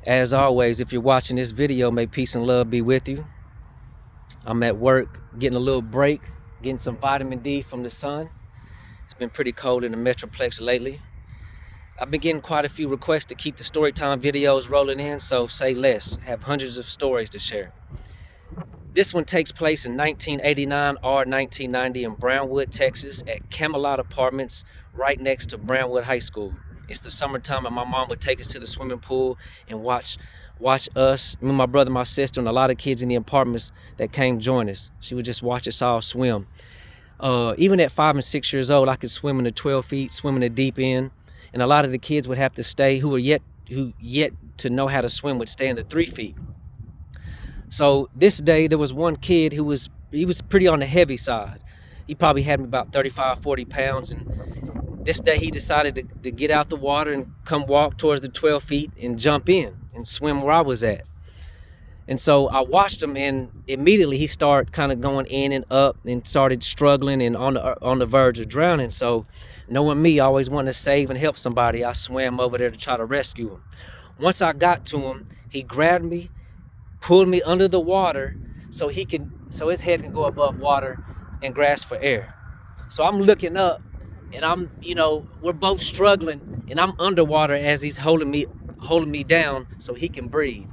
As always, if you're watching this video, may peace and love be with you. I'm at work getting a little break, getting some vitamin D from the sun. It's been pretty cold in the Metroplex lately. I've been getting quite a few requests to keep the storytime videos rolling in, so say less. I have hundreds of stories to share. This one takes place in 1989 or 1990 in Brownwood, Texas at Camelot Apartments right next to Brownwood High School. It's the summertime and my mom would take us to the swimming pool and watch us, me, my brother, my sister, and a lot of kids in the apartments that came join us. She would just watch us all swim. Even at 5 and 6 years old, I could swim in the 12 feet, swim in the deep end. And a lot of the kids would have to stay, who yet to know how to swim, would stay in the 3 feet. So this day, there was one kid he was pretty on the heavy side. He probably had about 35, 40 pounds. And this day he decided to get out the water and come walk towards the 12 feet and jump in and swim where I was at. And so I watched him, and immediately he started kind of going in and up and started struggling and on the verge of drowning. So knowing me, I always wanted to save and help somebody, I swam over there to try to rescue him. Once I got to him, he grabbed me, pulled me under the water so his head can go above water and grasp for air. So I'm looking up, and we're both struggling, and I'm underwater as he's holding me down so he can breathe.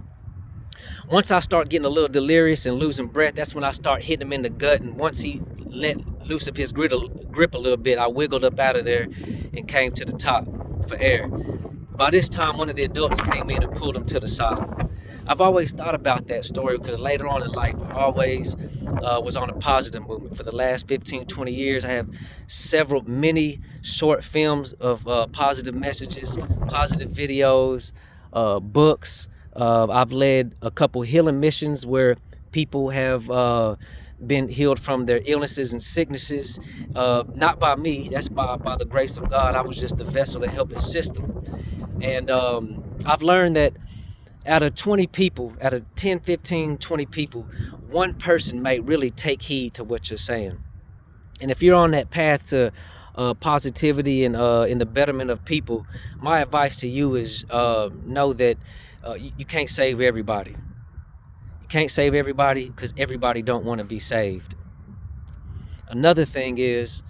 Once I start getting a little delirious and losing breath, that's when I start hitting him in the gut. And once he let loose of his grip a little bit, I wiggled up out of there and came to the top for air. By this time, one of the adults came in and pulled him to the side. I've always thought about that story because later on in life, I always was on a positive movement. For the last 15, 20 years, I have many short films of positive messages, positive videos, books. I've led a couple healing missions where people have been healed from their illnesses and sicknesses. Not by me, that's by the grace of God. I was just the vessel to help assist them. And I've learned that out of 20 people, out of 10, 15, 20 people, one person may really take heed to what you're saying. And if you're on that path to positivity and in the betterment of people, my advice to you is know that you can't save everybody. You can't save everybody because everybody don't want to be saved. Another thing is,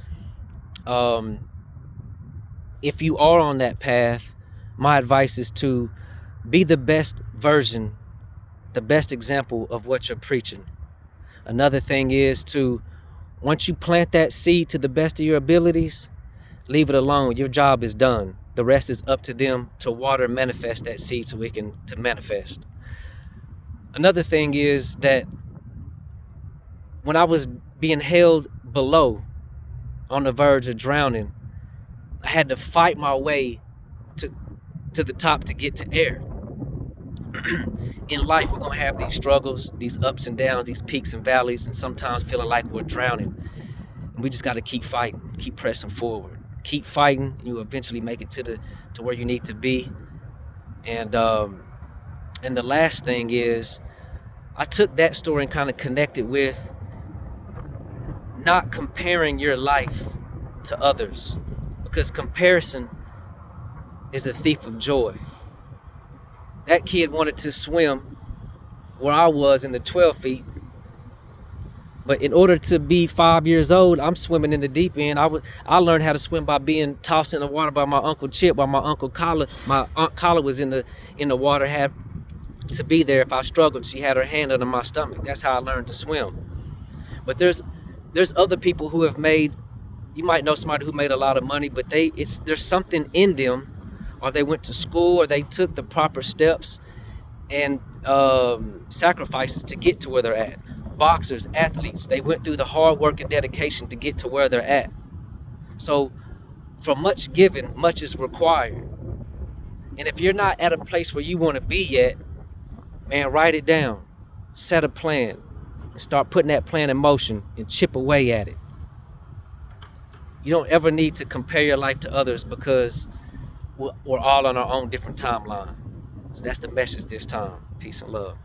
if you are on that path, my advice is to be the best version, the best example of what you're preaching. Another thing is to, once you plant that seed to the best of your abilities, leave it alone. Your job is done. The rest is up to them to water and manifest that seed so it can manifest. Another thing is that when I was being held below on the verge of drowning, I had to fight my way to the top to get to air. In life, we're going to have these struggles, these ups and downs, these peaks and valleys, and sometimes feeling like we're drowning. And we just got to keep fighting, keep pressing forward. Keep fighting, you eventually make it to where you need to be. And the last thing is, I took that story and kind of connected with not comparing your life to others, because comparison is a thief of joy. That kid wanted to swim where I was in the 12 feet. But in order to be 5 years old, I'm swimming in the deep end. I learned how to swim by being tossed in the water by my Uncle Chip, while my Aunt Collar was in the water, had to be there if I struggled. She had her hand under my stomach. That's how I learned to swim. But there's other people who have made, you might know somebody who made a lot of money, but there's something in them, or they went to school, or they took the proper steps and sacrifices to get to where they're at. Boxers, athletes, they went through the hard work and dedication to get to where they're at. So for much given, much is required. And if you're not at a place where you want to be yet, man, write it down, set a plan, and start putting that plan in motion and chip away at it. You don't ever need to compare your life to others, because we're all on our own different timeline. So that's the message this time. Peace and love.